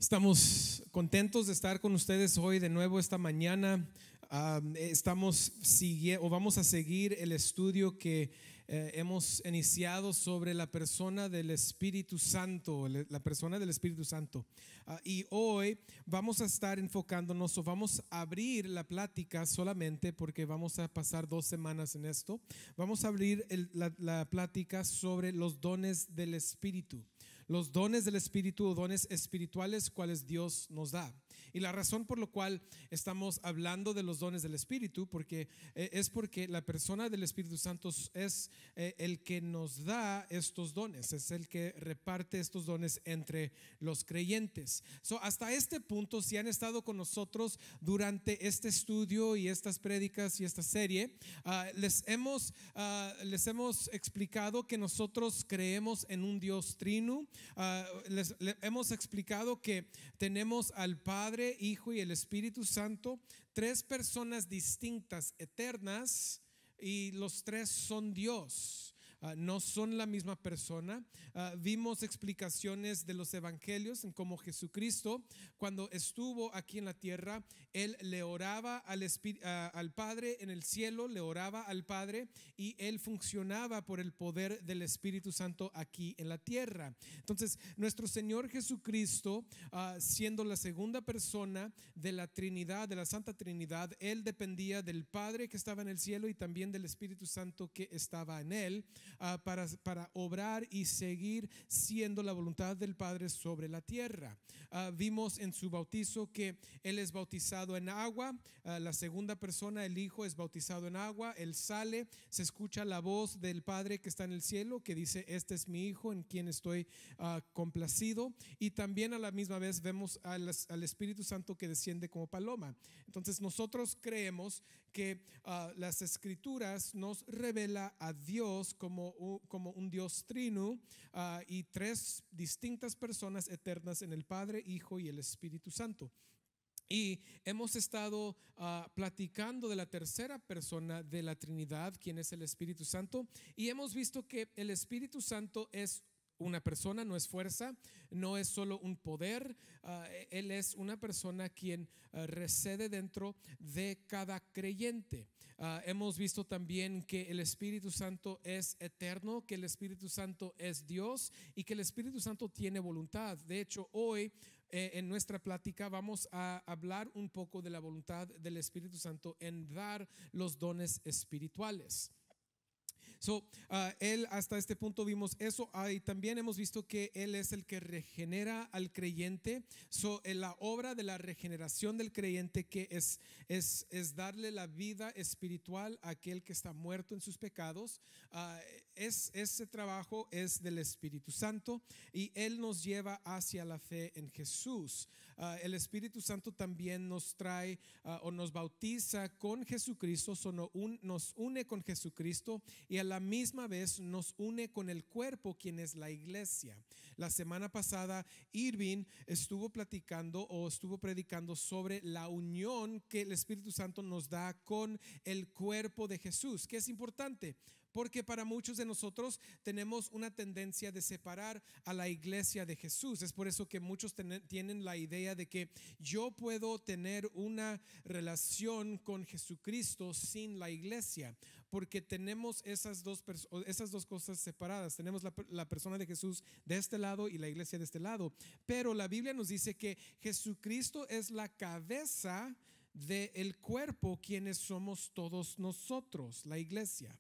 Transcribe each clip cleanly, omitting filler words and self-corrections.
Estamos contentos de estar con ustedes hoy de nuevo esta mañana. Vamos a seguir el estudio que hemos iniciado sobre la persona del Espíritu Santo, la persona del Espíritu Santo. Y hoy vamos a estar enfocándonos, o vamos a abrir la plática solamente porque vamos a pasar 2 semanas en esto. Vamos a abrir la plática sobre los dones del Espíritu. Los dones del Espíritu o dones espirituales cuales Dios nos da. Y la razón por la cual estamos hablando de los dones del Espíritu es porque la persona del Espíritu Santo es el que nos da estos dones, es el que reparte estos dones entre los creyentes. Hasta este punto, si han estado con nosotros durante este estudio y estas prédicas y esta serie, les hemos explicado que nosotros creemos en un Dios trino. Les hemos explicado que tenemos al Padre, Hijo y el Espíritu Santo, 3 personas distintas, eternas, y los 3 son Dios. No son la misma persona. Vimos explicaciones de los evangelios en cómo Jesucristo, cuando estuvo aquí en la tierra, Él le oraba al Padre en el cielo, le oraba al Padre, y Él funcionaba por el poder del Espíritu Santo aquí en la tierra. Entonces, nuestro Señor Jesucristo, siendo la segunda persona de la Trinidad, de la Santa Trinidad, Él dependía del Padre que estaba en el cielo y también del Espíritu Santo que estaba en Él, para obrar y seguir siendo la voluntad del Padre sobre la tierra. Vimos en su bautizo que Él es bautizado en agua, la segunda persona, el Hijo, es bautizado en agua. Él sale, se escucha la voz del Padre que está en el cielo que dice: este es mi Hijo en quien estoy complacido. Y también a la misma vez vemos al Espíritu Santo que desciende como paloma. Entonces nosotros creemos que las Escrituras nos revela a Dios como un Dios trino, y 3 distintas personas eternas en el Padre, Hijo y el Espíritu Santo. Y hemos estado platicando de la tercera persona de la Trinidad, quien es el Espíritu Santo, y hemos visto que el Espíritu Santo es una persona, no es fuerza, no es solo un poder. Él es una persona quien reside dentro de cada creyente. Hemos visto también que el Espíritu Santo es eterno, que el Espíritu Santo es Dios y que el Espíritu Santo tiene voluntad. De hecho, hoy en nuestra plática vamos a hablar un poco de la voluntad del Espíritu Santo en dar los dones espirituales. Él, hasta este punto vimos eso, y también hemos visto que Él es el que regenera al creyente. En la obra de la regeneración del creyente, que es darle la vida espiritual a aquel que está muerto en sus pecados, ese trabajo es del Espíritu Santo, y Él nos lleva hacia la fe en Jesús. El Espíritu Santo también nos trae o nos bautiza con Jesucristo, nos une con Jesucristo, y a la misma vez nos une con el cuerpo, quien es la iglesia. La semana pasada Irving estuvo predicando sobre la unión que el Espíritu Santo nos da con el cuerpo de Jesús, que es importante. Porque para muchos de nosotros tenemos una tendencia de separar a la iglesia de Jesús. Es por eso que muchos tienen la idea de que yo puedo tener una relación con Jesucristo sin la iglesia, porque tenemos esas dos cosas separadas. Tenemos la persona de Jesús de este lado y la iglesia de este lado. Pero la Biblia nos dice que Jesucristo es la cabeza del cuerpo, quienes somos todos nosotros, la iglesia.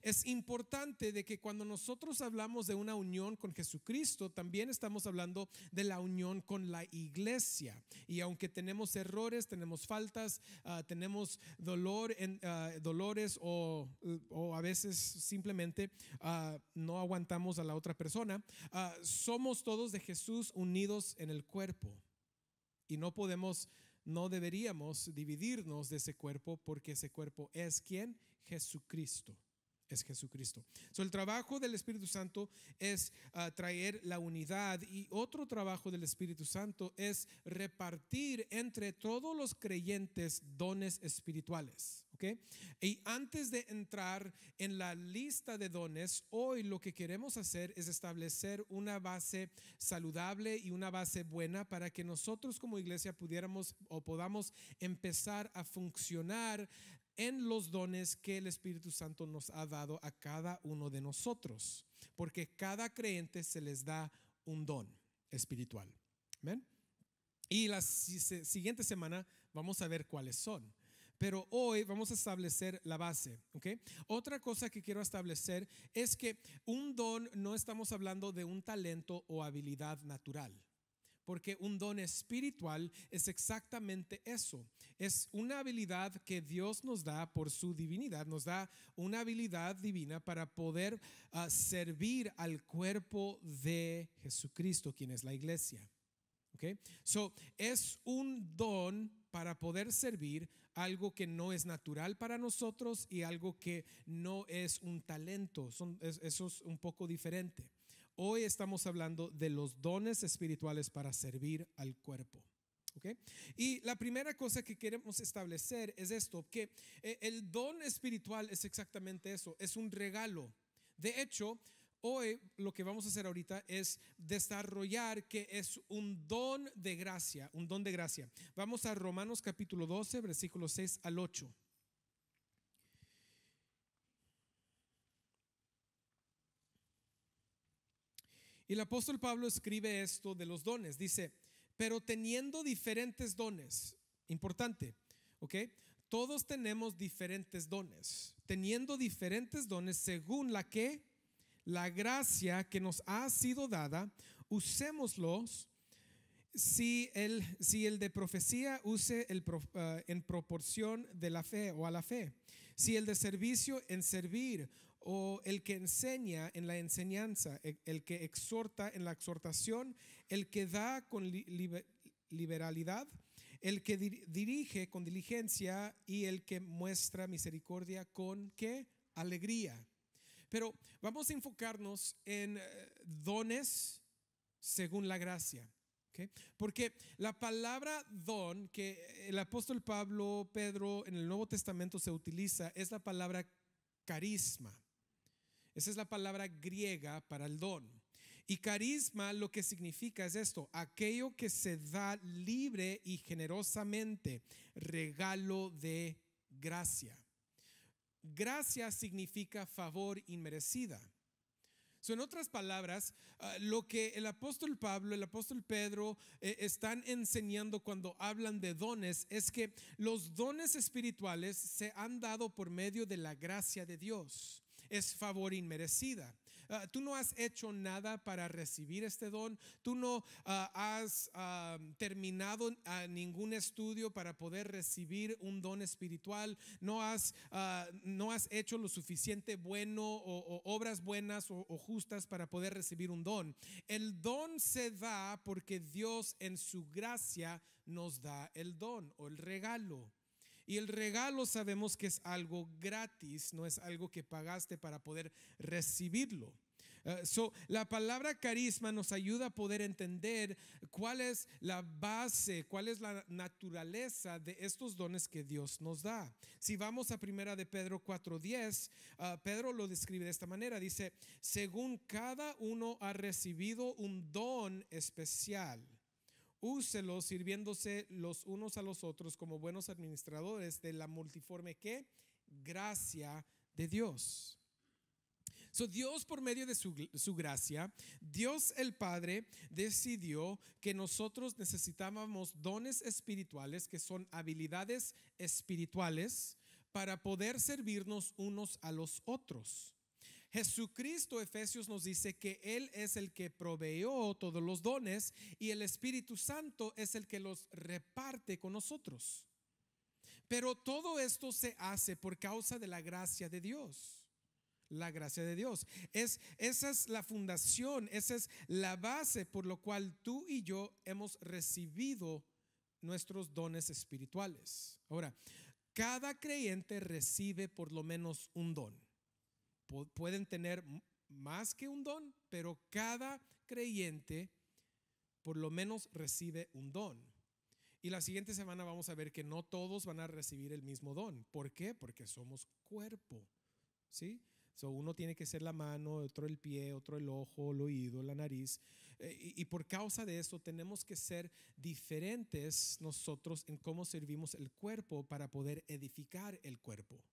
Es importante de que cuando nosotros hablamos de una unión con Jesucristo, también estamos hablando de la unión con la iglesia. Y aunque tenemos errores, tenemos faltas, tenemos dolores, o a veces simplemente no aguantamos a la otra persona, somos todos de Jesús unidos en el cuerpo. Y no deberíamos dividirnos de ese cuerpo, porque ese cuerpo es ¿quién? Jesucristo. Es Jesucristo. El trabajo del Espíritu Santo es traer la unidad, y otro trabajo del Espíritu Santo es repartir entre todos los creyentes dones espirituales. ¿ok? Y antes de entrar en la lista de dones, hoy lo que queremos hacer es establecer una base saludable y una base buena para que nosotros como iglesia pudiéramos o podamos empezar a funcionar en los dones que el Espíritu Santo nos ha dado a cada uno de nosotros, porque cada creyente se les da un don espiritual. ¿Amén? Y la siguiente semana vamos a ver cuáles son. Pero hoy vamos a establecer la base, ¿ok? Otra cosa que quiero establecer es que un don no estamos hablando de un talento o habilidad natural. Porque un don espiritual es exactamente eso. Es una habilidad que Dios nos da por su divinidad. Nos da una habilidad divina para poder servir al cuerpo de Jesucristo, quien es la iglesia. Okay. So, es un don para poder servir, algo que no es natural para nosotros y algo que no es un talento. Eso es un poco diferente. Hoy estamos hablando de los dones espirituales para servir al cuerpo. Okay. Y la primera cosa que queremos establecer es esto, que el don espiritual es exactamente eso, es un regalo. De hecho, hoy lo que vamos a hacer ahorita es desarrollar que es un don de gracia, un don de gracia. Vamos a Romanos capítulo 12, versículos 6 al 8. Y el apóstol Pablo escribe esto de los dones. Dice, pero teniendo diferentes dones, importante, ¿ok? Todos tenemos diferentes dones, teniendo diferentes dones según la gracia que nos ha sido dada, usémoslos. Si el de profecía, use en proporción de la fe o a la fe. Si el de servicio, en servir. O el que enseña, en la enseñanza. El que exhorta, en la exhortación. El que da con liberalidad. El que dirige con diligencia. Y el que muestra misericordia con ¿qué? Alegría. Pero vamos a enfocarnos en dones según la gracia. Okay. Porque la palabra don que el apóstol Pablo, Pedro en el Nuevo Testamento se utiliza es la palabra carisma. Esa es la palabra griega para el don. Y carisma lo que significa es esto: aquello que se da libre y generosamente, regalo de gracia. Gracia significa favor inmerecida. En otras palabras, lo que el apóstol Pablo, el apóstol Pedro están enseñando cuando hablan de dones es que los dones espirituales se han dado por medio de la gracia de Dios. Es favor inmerecida. Tú no has hecho nada para recibir este don. Tú no has terminado ningún estudio para poder recibir un don espiritual. No has hecho lo suficiente bueno o obras buenas o justas para poder recibir un don. El don se da porque Dios en su gracia nos da el don o el regalo. Y el regalo sabemos que es algo gratis, no es algo que pagaste para poder recibirlo. La palabra carisma nos ayuda a poder entender cuál es la base, cuál es la naturaleza de estos dones que Dios nos da. Si vamos a primera de Pedro 4:10, Pedro lo describe de esta manera. Dice, según cada uno ha recibido un don especial, úselo sirviéndose los unos a los otros como buenos administradores de la multiforme ¿qué? Gracia de Dios. Dios, por medio de su gracia, Dios el Padre decidió que nosotros necesitábamos dones espirituales, que son habilidades espirituales, para poder servirnos unos a los otros. Jesucristo, Efesios nos dice que Él es el que proveyó todos los dones y el Espíritu Santo es el que los reparte con nosotros. Pero todo esto se hace por causa de la gracia de Dios. La gracia de Dios. Esa es la fundación, esa es la base por lo cual tú y yo hemos recibido nuestros dones espirituales. Ahora, cada creyente recibe por lo menos un don. Pueden tener más que un don, pero cada creyente por lo menos recibe un don. Y la siguiente semana vamos a ver que no todos van a recibir el mismo don. ¿Por qué? Porque somos cuerpo, ¿sí? So, uno tiene que ser la mano, otro el pie, otro el ojo, el oído, la nariz. Y por causa de eso tenemos que ser diferentes nosotros en cómo servimos el cuerpo para poder edificar el cuerpo.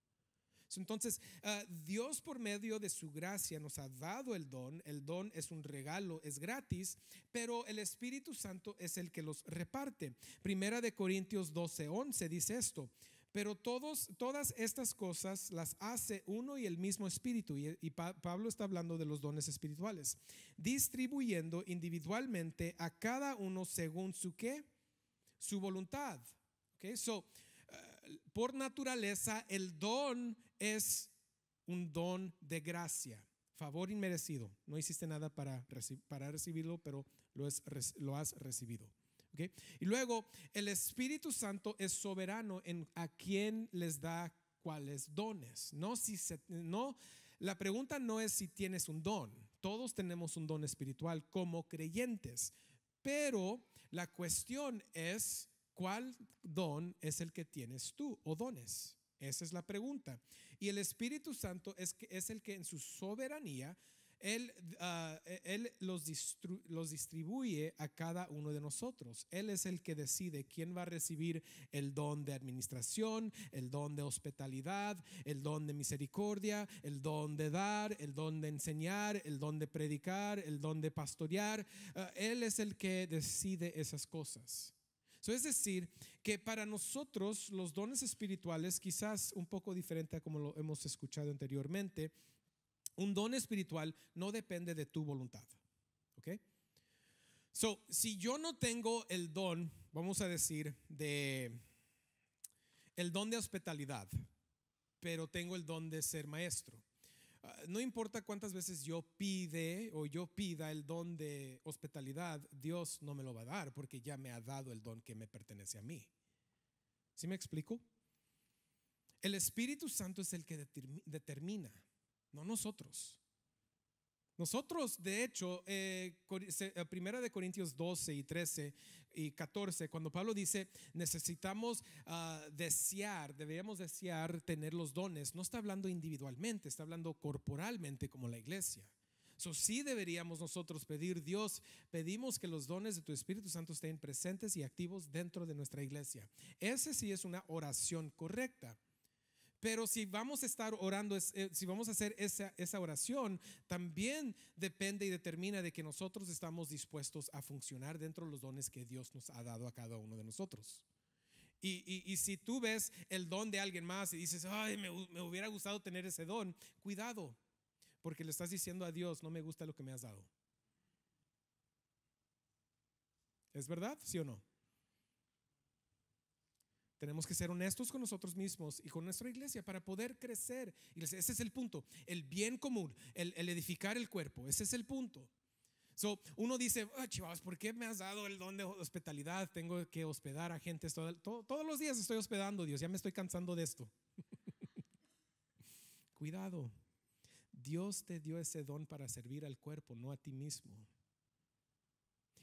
Entonces, Dios por medio de su gracia nos ha dado el don. El don es un regalo, es gratis, pero el Espíritu Santo es el que los reparte. Primera de Corintios 12:11 dice esto: pero todas estas cosas las hace uno y el mismo Espíritu. Y Pablo está hablando de los dones espirituales, distribuyendo individualmente a cada uno según su ¿qué? Su voluntad. Okay, so por naturaleza el don es un don de gracia, favor inmerecido. No hiciste nada para recibirlo, pero lo has recibido. Okay. Y luego el Espíritu Santo es soberano en a quién les da cuáles dones. La pregunta no es si tienes un don. Todos tenemos un don espiritual como creyentes, pero la cuestión es ¿cuál don es el que tienes tú o dones? Esa es la pregunta. Y el Espíritu Santo es el que en su soberanía Él los distribuye a cada uno de nosotros. Él es el que decide quién va a recibir el don de administración, el don de hospitalidad, el don de misericordia, el don de dar, el don de enseñar, el don de predicar, el don de pastorear. Él es el que decide esas cosas. Es decir, que para nosotros los dones espirituales, quizás un poco diferente a como lo hemos escuchado anteriormente, un don espiritual no depende de tu voluntad. ¿Ok? Si yo no tengo el don, vamos a decir, el don de hospitalidad, pero tengo el don de ser maestro, no importa cuántas veces yo pida el don de hospitalidad, Dios no me lo va a dar porque ya me ha dado el don que me pertenece a mí. ¿Sí me explico? El Espíritu Santo es el que determina, no nosotros. Nosotros, de hecho, Primera de Corintios 12 y 13 y 14, cuando Pablo dice necesitamos deberíamos desear tener los dones, no está hablando individualmente, está hablando corporalmente como la iglesia. Sí deberíamos nosotros pedir, Dios, pedimos que los dones de tu Espíritu Santo estén presentes y activos dentro de nuestra iglesia. Ese sí es una oración correcta. Pero si vamos a estar orando, si vamos a hacer esa oración, también depende y determina de que nosotros estamos dispuestos a funcionar dentro de los dones que Dios nos ha dado a cada uno de nosotros. Y si tú ves el don de alguien más y dices, ay, me hubiera gustado tener ese don, cuidado, porque le estás diciendo a Dios, no me gusta lo que me has dado. ¿Es verdad? ¿Sí o no? Tenemos que ser honestos con nosotros mismos y con nuestra iglesia para poder crecer. Ese es el punto, el bien común, el edificar el cuerpo. Ese es el punto. Uno dice, chivas, ¿por qué me has dado el don de hospitalidad? Tengo que hospedar a gente todos los días estoy hospedando, Dios, ya me estoy cansando de esto. Cuidado, Dios te dio ese don para servir al cuerpo, no a ti mismo.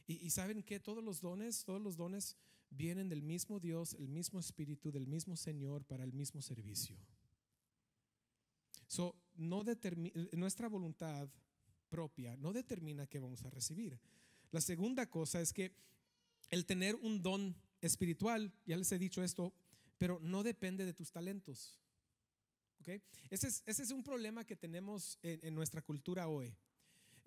Y ¿saben qué? Todos los dones vienen del mismo Dios, el mismo Espíritu, del mismo Señor para el mismo servicio. Nuestra voluntad propia no determina qué vamos a recibir. La segunda cosa es que el tener un don espiritual, ya les he dicho esto, pero no depende de tus talentos. ¿Okay? Ese es un problema que tenemos en nuestra cultura hoy.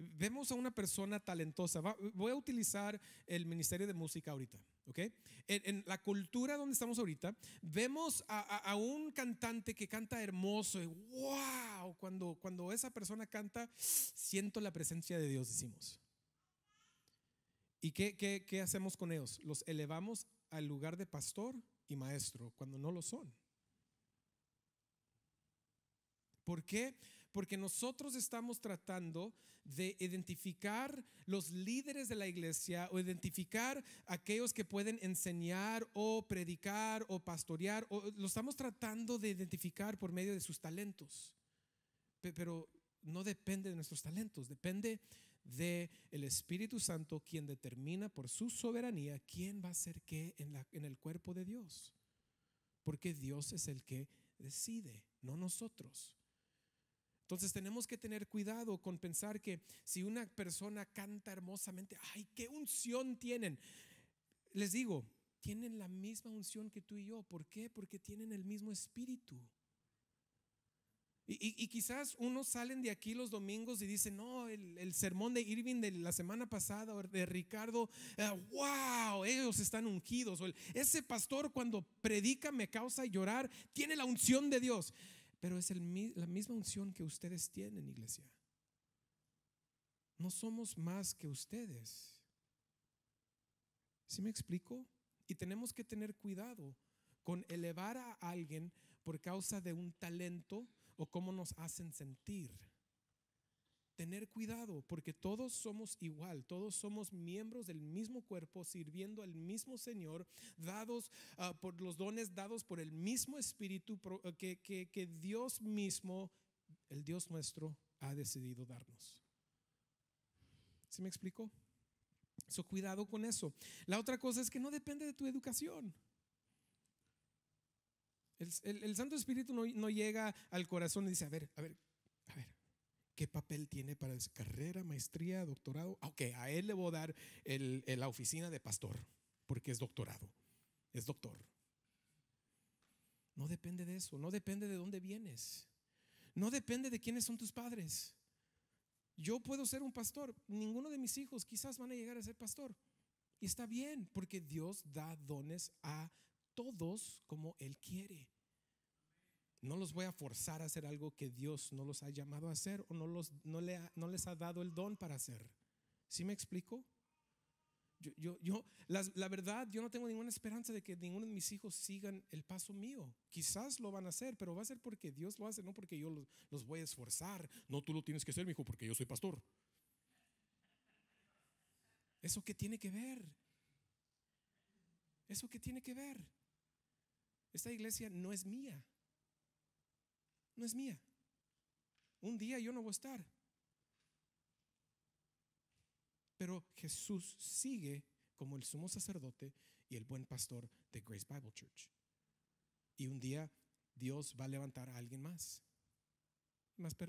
Vemos a una persona talentosa. Voy a utilizar el ministerio de música ahorita. ¿Okay? En la cultura donde estamos ahorita, vemos a un cantante que canta hermoso y wow, cuando esa persona canta, siento la presencia de Dios, decimos. ¿Y qué hacemos con ellos? Los elevamos al lugar de pastor y maestro cuando no lo son. ¿Por qué? Porque nosotros estamos tratando de identificar los líderes de la iglesia o identificar aquellos que pueden enseñar o predicar o pastorear, o lo estamos tratando de identificar por medio de sus talentos. Pero no depende de nuestros talentos, depende de el Espíritu Santo, quien determina por su soberanía quién va a ser qué en el cuerpo de Dios. Porque Dios es el que decide, no nosotros. Entonces tenemos que tener cuidado con pensar que si una persona canta hermosamente, ay, qué unción tienen. Les digo, tienen la misma unción que tú y yo. ¿Por qué? Porque tienen el mismo espíritu. Y quizás unos salen de aquí los domingos y dicen, no, el sermón de Irving de la semana pasada, o de Ricardo, wow, ellos están ungidos. O ese pastor cuando predica me causa llorar, tiene la unción de Dios. Pero es la misma unción que ustedes tienen, iglesia. No somos más que ustedes. ¿Sí me explico? Y tenemos que tener cuidado con elevar a alguien por causa de un talento o cómo nos hacen sentir. Tener cuidado, porque todos somos igual, todos somos miembros del mismo cuerpo, sirviendo al mismo Señor, dados por los dones dados por el mismo Espíritu que Dios mismo, el Dios nuestro, ha decidido darnos. ¿Sí me explico? So, cuidado con eso. La otra cosa es que no depende de tu educación. El Santo Espíritu no llega al corazón y dice, a ver, ¿qué papel tiene para esa carrera, maestría, doctorado? Ok, a él le voy a dar la oficina de pastor, porque es doctorado, es doctor. No depende de eso, no depende de dónde vienes, no depende de quiénes son tus padres. Yo puedo ser un pastor, ninguno de mis hijos quizás van a llegar a ser pastor. Y está bien, porque Dios da dones a todos como Él quiere. No los voy a forzar a hacer algo que Dios no los ha llamado a hacer o no les ha dado el don para hacer. ¿Sí me explico? La verdad, yo no tengo ninguna esperanza de que ninguno de mis hijos sigan el paso mío. Quizás lo van a hacer, pero va a ser porque Dios lo hace, no porque yo los voy a esforzar. No, tú lo tienes que hacer, mi hijo, porque yo soy pastor. ¿Eso qué tiene que ver? ¿Eso qué tiene que ver? Esta iglesia no es mía. No es mía. Un día yo no voy a estar. Pero Jesús sigue como el sumo sacerdote y el buen pastor de Grace Bible Church. Y un día Dios va a levantar a alguien más.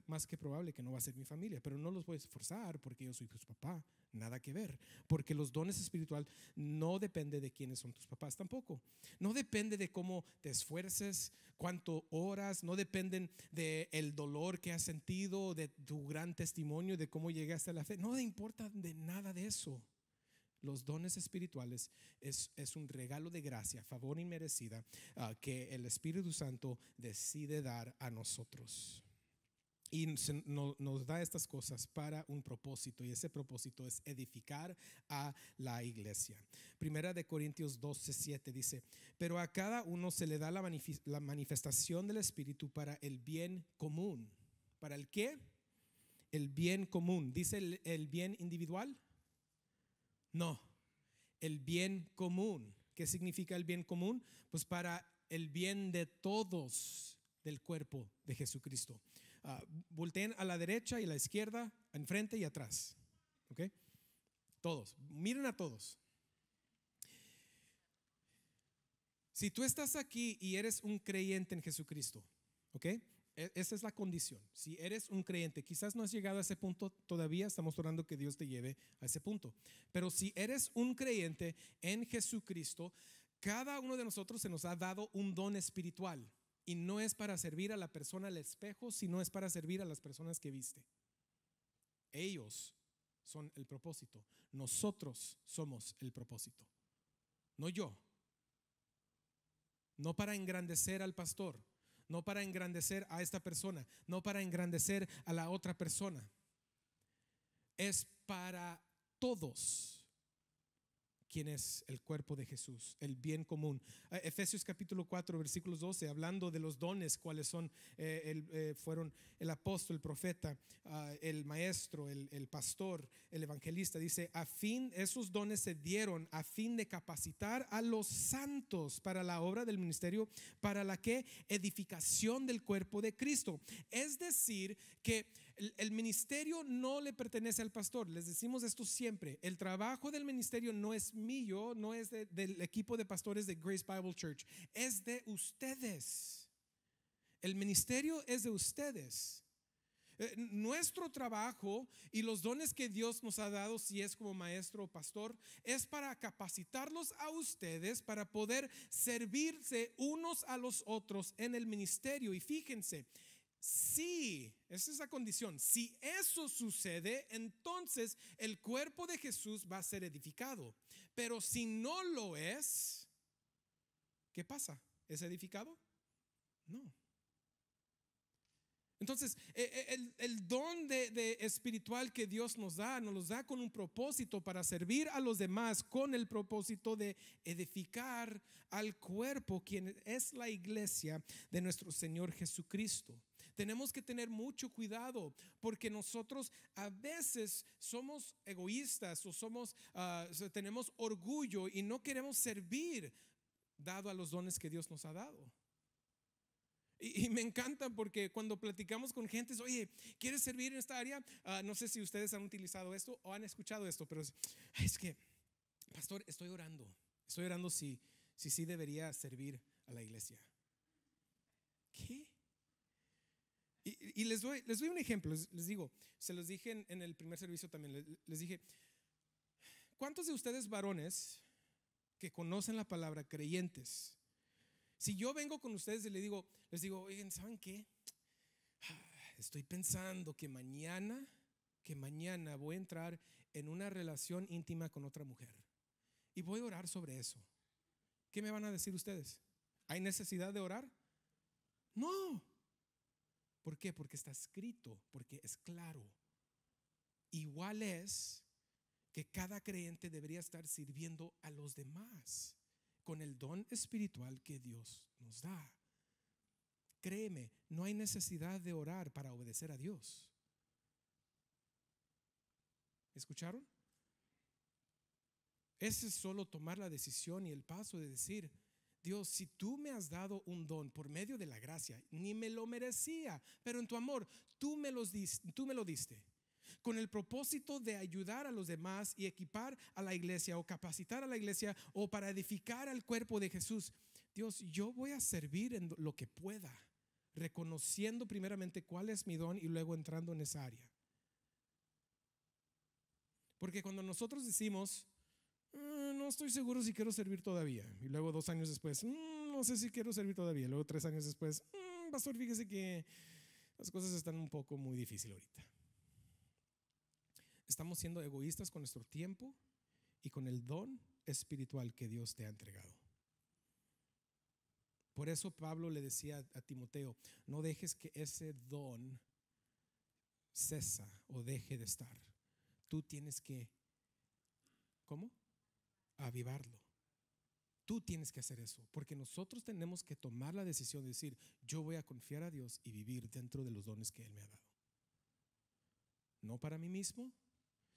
Más que probable que no va a ser mi familia, pero no los voy a esforzar porque yo soy su papá. Nada que ver, porque los dones espirituales no depende de quiénes son tus papás tampoco. No depende de cómo te esfuerces, cuánto horas, no dependen del dolor que has sentido, de tu gran testimonio, de cómo llegaste a la fe. No importa de nada de eso. Los dones espirituales es un regalo de gracia, favor inmerecida, que el Espíritu Santo decide dar a nosotros. Y nos da estas cosas para un propósito, y ese propósito es edificar a la iglesia. Primera de Corintios 12:7 dice: pero a cada uno se le da la manifestación del Espíritu para el bien común. ¿Para el qué? El bien común. ¿Dice el bien individual? No, el bien común. ¿Qué significa el bien común? Pues para el bien de todos del cuerpo de Jesucristo. Volteen a la derecha y a la izquierda, enfrente y atrás. ¿Ok? Todos, miren a todos. Si tú estás aquí y eres un creyente en Jesucristo, ¿ok? Esa es la condición. Si eres un creyente, quizás no has llegado a ese punto todavía, estamos orando que Dios te lleve a ese punto. Pero si eres un creyente en Jesucristo, cada uno de nosotros se nos ha dado un don espiritual. Y no es para servir a la persona al espejo, sino es para servir a las personas que viste. Ellos son el propósito. Nosotros somos el propósito. No yo. No para engrandecer al pastor, no para engrandecer a esta persona, no para engrandecer a la otra persona. Es para todos. ¿Quién es el cuerpo de Jesús? El bien común. Efesios capítulo 4 versículos 12, hablando de los dones, cuáles son, fueron el apóstol, el profeta, el maestro, el pastor, el evangelista. Dice, esos dones se dieron a fin de capacitar a los santos para la obra del ministerio, para la que edificación del cuerpo de Cristo. Es decir, que el ministerio no le pertenece al pastor. Les decimos esto siempre. El trabajo del ministerio no es mío, no es del equipo de pastores de Grace Bible Church, es de ustedes. El ministerio es de ustedes. Nuestro trabajo y los dones que Dios nos ha dado, si es como maestro o pastor, es para capacitarlos a ustedes para poder servirse unos a los otros en el ministerio. Y fíjense, si esa es la condición, si eso sucede, entonces el cuerpo de Jesús va a ser edificado. Pero si no lo es, ¿qué pasa? ¿Es edificado? No. Entonces, el don de espiritual que Dios nos los da con un propósito para servir a los demás, con el propósito de edificar al cuerpo, quien es la iglesia de nuestro Señor Jesucristo. Tenemos que tener mucho cuidado porque nosotros a veces somos egoístas o tenemos orgullo y no queremos servir dado a los dones que Dios nos ha dado. Y me encanta porque cuando platicamos con gente, oye, ¿quieres servir en esta área? No sé si ustedes han utilizado esto o han escuchado esto, pero es que, pastor, estoy orando si sí debería servir a la iglesia. ¿Qué? Y les doy un ejemplo, les digo, se los dije en el primer servicio también, les dije, ¿cuántos de ustedes varones que conocen la palabra, creyentes? Si yo vengo con ustedes y les digo, oigan, ¿saben qué? Estoy pensando que mañana voy a entrar en una relación íntima con otra mujer y voy a orar sobre eso. ¿Qué me van a decir ustedes? ¿Hay necesidad de orar? No. ¿Por qué? Porque está escrito, porque es claro. Igual es que cada creyente debería estar sirviendo a los demás con el don espiritual que Dios nos da. Créeme, no hay necesidad de orar para obedecer a Dios. ¿Escucharon? Ese es solo tomar la decisión y el paso de decir, Dios, si tú me has dado un don por medio de la gracia, ni me lo merecía, pero en tu amor tú me lo diste, con el propósito de ayudar a los demás y equipar a la iglesia o capacitar a la iglesia o para edificar al cuerpo de Jesús. Dios, yo voy a servir en lo que pueda, reconociendo primeramente cuál es mi don y luego entrando en esa área. Porque cuando nosotros decimos, no estoy seguro si quiero servir todavía, y luego 2 años después, no sé si quiero servir todavía, luego 3 años después, pastor, fíjese que las cosas están un poco muy difíciles ahorita. Estamos siendo egoístas con nuestro tiempo y con el don espiritual que Dios te ha entregado. Por eso Pablo le decía a Timoteo, no dejes que ese don cesa o deje de estar. Tú tienes que, ¿cómo? Avivarlo. Tú tienes que hacer eso, porque nosotros tenemos que tomar la decisión de decir, yo voy a confiar a Dios y vivir dentro de los dones que Él me ha dado. No para mí mismo,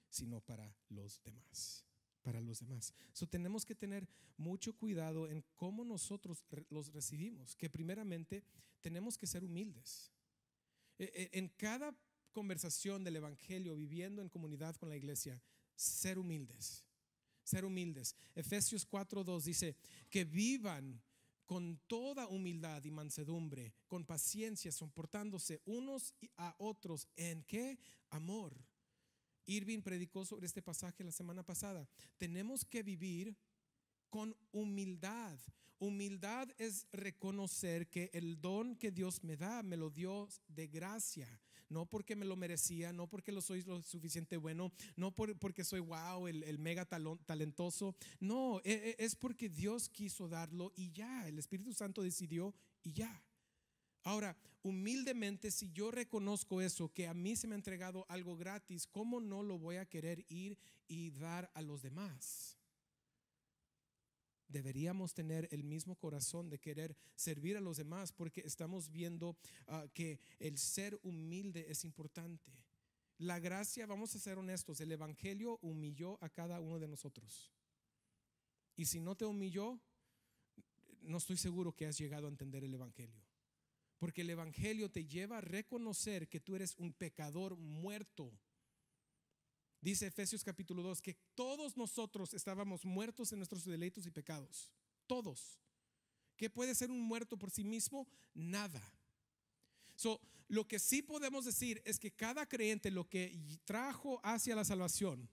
sino para los demás. Para los demás. Tenemos que tener mucho cuidado en cómo nosotros los recibimos, que primeramente tenemos que ser humildes. En cada conversación del evangelio, viviendo en comunidad con la iglesia, ser humildes. Ser humildes. Efesios 4:2 dice que vivan con toda humildad y mansedumbre, con paciencia, soportándose unos a otros. ¿En qué? Amor. Irving predicó sobre este pasaje la semana pasada. Tenemos que vivir con humildad. Humildad es reconocer que el don que Dios me da, me lo dio de gracia. No porque me lo merecía, no porque soy lo suficiente bueno, no porque soy wow, el mega talentoso. No, es porque Dios quiso darlo y ya, el Espíritu Santo decidió y ya. Ahora, humildemente, si yo reconozco eso, que a mí se me ha entregado algo gratis, ¿cómo no lo voy a querer ir y dar a los demás? Deberíamos tener el mismo corazón de querer servir a los demás, porque estamos viendo que el ser humilde es importante. La gracia, vamos a ser honestos, el evangelio humilló a cada uno de nosotros. Y si no te humilló, no estoy seguro que has llegado a entender el evangelio. Porque el evangelio te lleva a reconocer que tú eres un pecador muerto. Dice Efesios capítulo 2 que todos nosotros estábamos muertos en nuestros delitos y pecados. Todos. ¿Qué puede ser un muerto por sí mismo? Nada. Lo que sí podemos decir es que cada creyente, lo que trajo hacia la salvación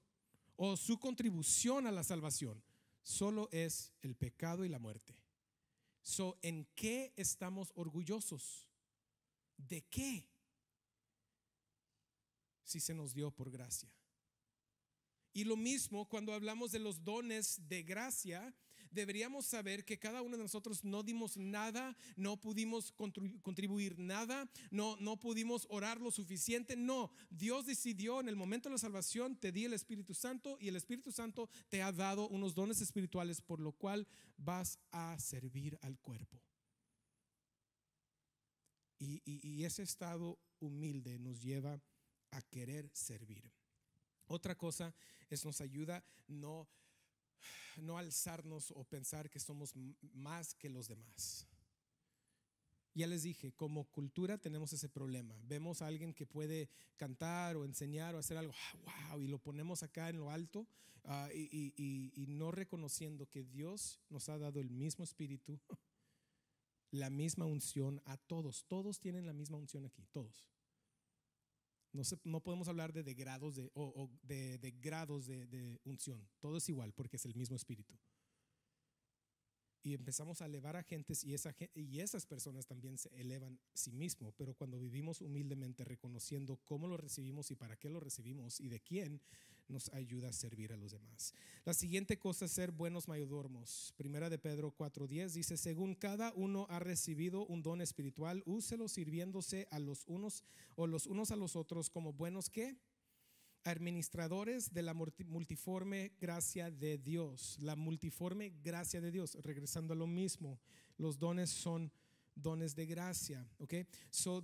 o su contribución a la salvación, solo es el pecado y la muerte. ¿En qué estamos orgullosos? ¿De qué? Si se nos dio por gracia. Y lo mismo cuando hablamos de los dones de gracia, deberíamos saber que cada uno de nosotros no dimos nada, no pudimos contribuir nada, no pudimos orar lo suficiente. No, Dios decidió en el momento de la salvación, te di el Espíritu Santo y el Espíritu Santo te ha dado unos dones espirituales por lo cual vas a servir al cuerpo. Y ese estado humilde nos lleva a querer servir. Otra cosa es nos ayuda no alzarnos o pensar que somos más que los demás. Ya les dije, como cultura tenemos ese problema. Vemos a alguien que puede cantar o enseñar o hacer algo, wow, y lo ponemos acá en lo alto, y no reconociendo que Dios nos ha dado el mismo espíritu, la misma unción a todos. Todos tienen la misma unción aquí, todos. No podemos hablar de grados de grados de unción. Todo es igual porque es el mismo espíritu. Y empezamos a elevar a gentes y esas personas también se elevan a sí mismos. Pero cuando vivimos humildemente reconociendo cómo lo recibimos y para qué lo recibimos y de quién, nos ayuda a servir a los demás. La siguiente cosa es ser buenos mayordomos. Primera de Pedro 4:10 dice: según cada uno ha recibido un don espiritual, úselo sirviéndose a los unos a los otros como buenos ¿qué? Administradores de la multiforme gracia de Dios. La multiforme gracia de Dios. Regresando a lo mismo, los dones son dones de gracia, ¿ok?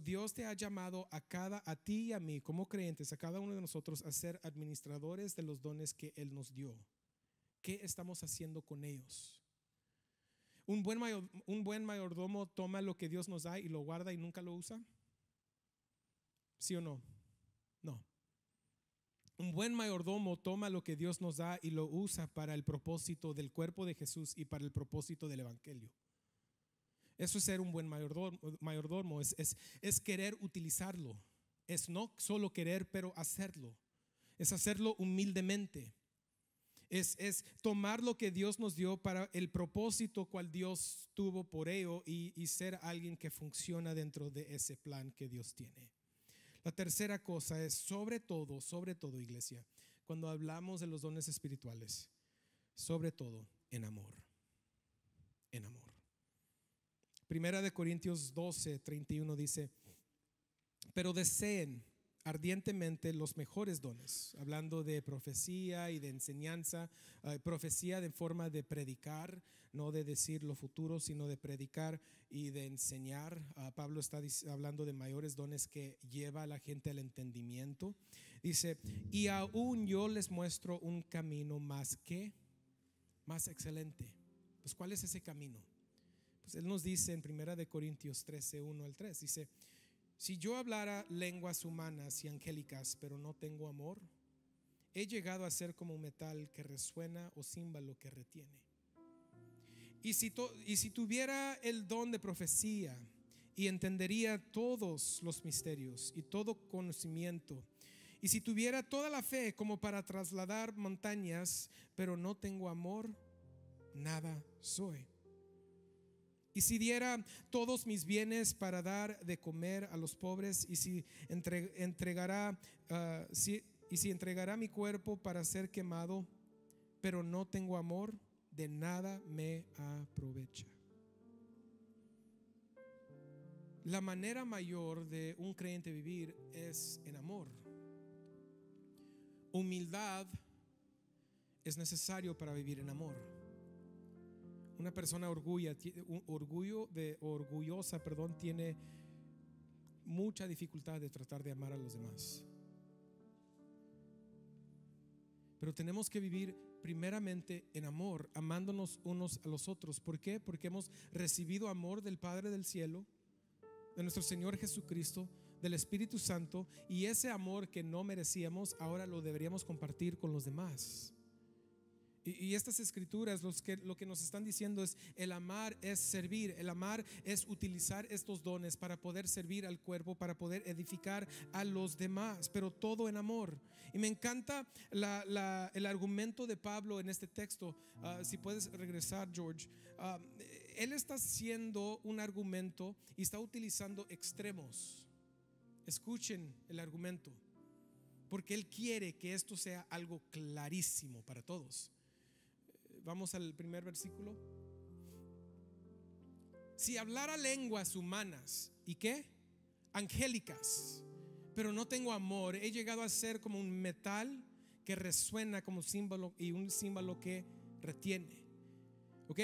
Dios te ha llamado a ti y a mí como creyentes, a cada uno de nosotros, a ser administradores de los dones que Él nos dio. ¿Qué estamos haciendo con ellos? ¿Un buen mayordomo toma lo que Dios nos da y lo guarda y nunca lo usa? ¿Sí o no? No. Un buen mayordomo toma lo que Dios nos da y lo usa para el propósito del cuerpo de Jesús y para el propósito del evangelio. Eso es ser un buen mayordomo, es querer utilizarlo. Es no solo querer, pero hacerlo. Es hacerlo humildemente. Es tomar lo que Dios nos dio para el propósito cual Dios tuvo por ello y ser alguien que funciona dentro de ese plan que Dios tiene. La tercera cosa es sobre todo, iglesia, cuando hablamos de los dones espirituales, sobre todo en amor. En amor. Primera de Corintios 12:31 dice: pero deseen ardientemente los mejores dones, hablando de profecía y de enseñanza. Profecía de forma de predicar, no de decir lo futuro, sino de predicar y de enseñar. Pablo está hablando de mayores dones que lleva a la gente al entendimiento. Dice: y aún yo les muestro un camino más excelente. Pues ¿cuál es ese camino? Pues él nos dice en Primera de Corintios 13:1-3, dice: si yo hablara lenguas humanas y angélicas, pero no tengo amor, he llegado a ser como un metal que resuena o címbalo que retiene. Y si tuviera el don de profecía y entendería todos los misterios y todo conocimiento, y si tuviera toda la fe como para trasladar montañas, pero no tengo amor, nada soy. Y si diera todos mis bienes para dar de comer a los pobres, y si entregara mi cuerpo para ser quemado, pero no tengo amor, de nada me aprovecha. La manera mayor de un creyente vivir es en amor. Humildad es necesario para vivir en amor. Una persona orgullosa tiene mucha dificultad de tratar de amar a los demás. Pero tenemos que vivir primeramente en amor, amándonos unos a los otros. ¿Por qué? Porque hemos recibido amor del Padre del cielo, de nuestro Señor Jesucristo, del Espíritu Santo, y ese amor que no merecíamos ahora lo deberíamos compartir con los demás. Y estas escrituras lo que nos están diciendo es: el amar es servir, el amar es utilizar estos dones para poder servir al cuerpo, para poder edificar a los demás, pero todo en amor. Y me encanta el argumento de Pablo en este texto. Si puedes regresar, George. Él está haciendo un argumento y está utilizando extremos. Escuchen el argumento, porque él quiere que esto sea algo clarísimo para todos. Vamos al primer versículo. Si hablara lenguas humanas y ¿qué? Angélicas, pero no tengo amor, he llegado a ser como un metal que resuena como símbolo y un símbolo que retiene. ¿Ok?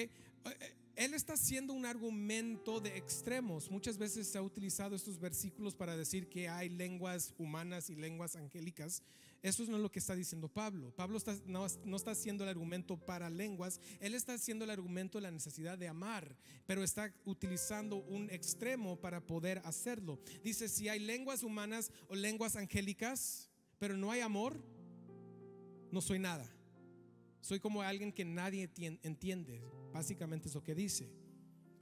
Él está haciendo un argumento de extremos. Muchas veces se ha utilizado estos versículos para decir que hay lenguas humanas y lenguas angélicas. Eso no es lo que está diciendo Pablo. Pablo no está haciendo el argumento para lenguas. Él está haciendo el argumento de la necesidad de amar, pero está utilizando un extremo para poder hacerlo. Dice: si hay lenguas humanas o lenguas angélicas, pero no hay amor, no soy nada. Soy como alguien que nadie entiende. Básicamente es lo que dice.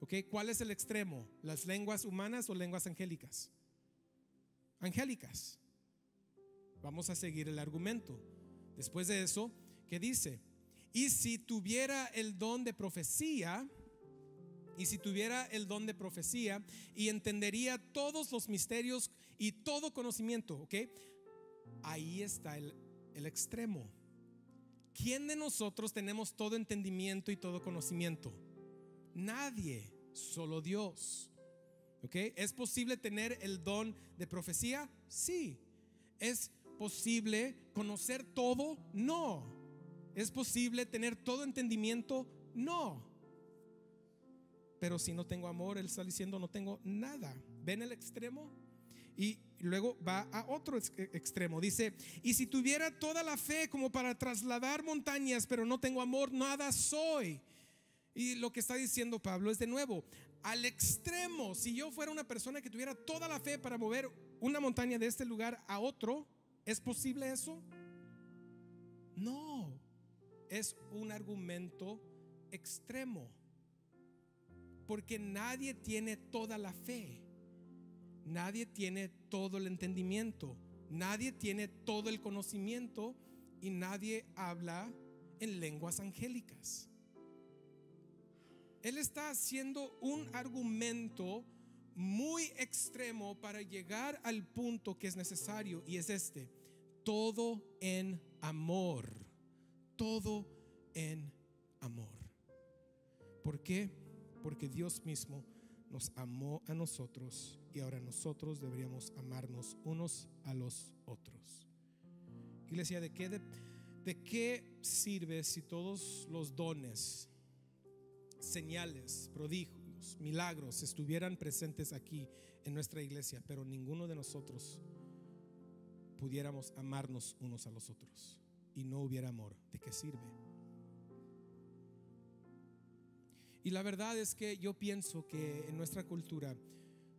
¿Ok? ¿Cuál es el extremo? ¿Las lenguas humanas o lenguas angélicas? Angélicas. Vamos a seguir el argumento. Después de eso, ¿qué dice? Y si tuviera el don de profecía, y entendería todos los misterios y todo conocimiento. ¿Ok? Ahí está el extremo. ¿Quién de nosotros tenemos todo entendimiento y todo conocimiento? Nadie, solo Dios. ¿Ok? ¿Es posible tener el don de profecía? Sí. ¿Es posible conocer todo? No. ¿Es posible tener todo entendimiento? No. Pero si no tengo amor, él está diciendo: no tengo nada. ¿Ven el extremo? Y luego va a otro extremo. Dice: y si tuviera toda la fe como para trasladar montañas, pero no tengo amor, nada soy. Y lo que está diciendo Pablo es, de nuevo, al extremo. Si yo fuera una persona que tuviera toda la fe para mover una montaña de este lugar a otro, ¿es posible eso? No. Es un argumento extremo, porque nadie tiene toda la fe. Nadie tiene todo el entendimiento, nadie tiene todo el conocimiento, y nadie habla en lenguas angélicas. Él está haciendo un argumento muy extremo para llegar al punto que es necesario, y es este: todo en amor. Todo en amor. ¿Por qué? Porque Dios mismo nos amó a nosotros, y ahora nosotros deberíamos amarnos unos a los otros. Iglesia, ¿de qué sirve si todos los dones, señales, prodigios, milagros estuvieran presentes aquí en nuestra iglesia, pero ninguno de nosotros pudiéramos amarnos unos a los otros y no hubiera amor? ¿De qué sirve? Y la verdad es que yo pienso que en nuestra cultura,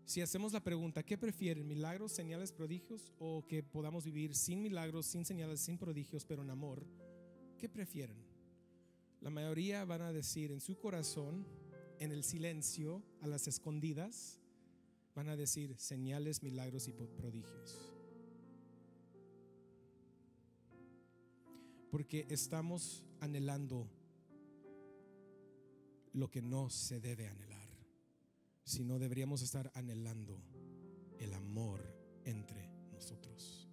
si hacemos la pregunta: ¿qué prefieren? ¿Milagros, señales, prodigios? ¿O que podamos vivir sin milagros, sin señales, sin prodigios, pero en amor? ¿Qué prefieren? La mayoría van a decir en su corazón, en el silencio, a las escondidas, van a decir señales, milagros y prodigios. Porque estamos anhelando lo que no se debe anhelar, sino deberíamos estar anhelando el amor entre nosotros.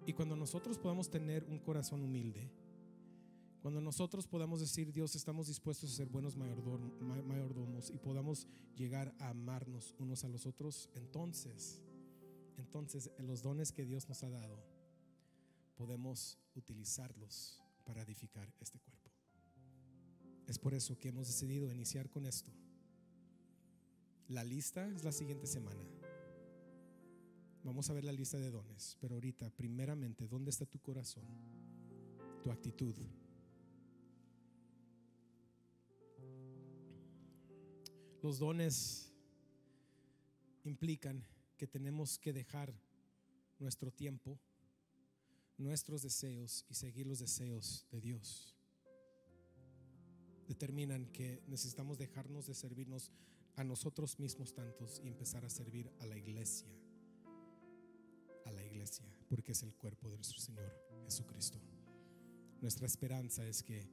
Y cuando nosotros podamos tener un corazón humilde, cuando nosotros podamos decir: Dios, estamos dispuestos a ser buenos mayordomos, y podamos llegar a amarnos unos a los otros, entonces los dones que Dios nos ha dado podemos utilizarlos para edificar este cuerpo. Es por eso que hemos decidido iniciar con esto. La lista es la siguiente semana. Vamos a ver la lista de dones, pero ahorita, primeramente, ¿dónde está tu corazón? Tu actitud. Los dones implican que tenemos que dejar nuestro tiempo, nuestros deseos y seguir los deseos de Dios. Determinan que necesitamos dejarnos de servirnos a nosotros mismos tantos y empezar a servir a la iglesia, porque es el cuerpo de nuestro Señor Jesucristo. Nuestra esperanza es que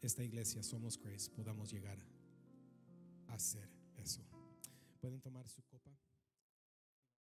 esta iglesia, Somos Grace, podamos llegar a hacer eso. Pueden tomar su copa.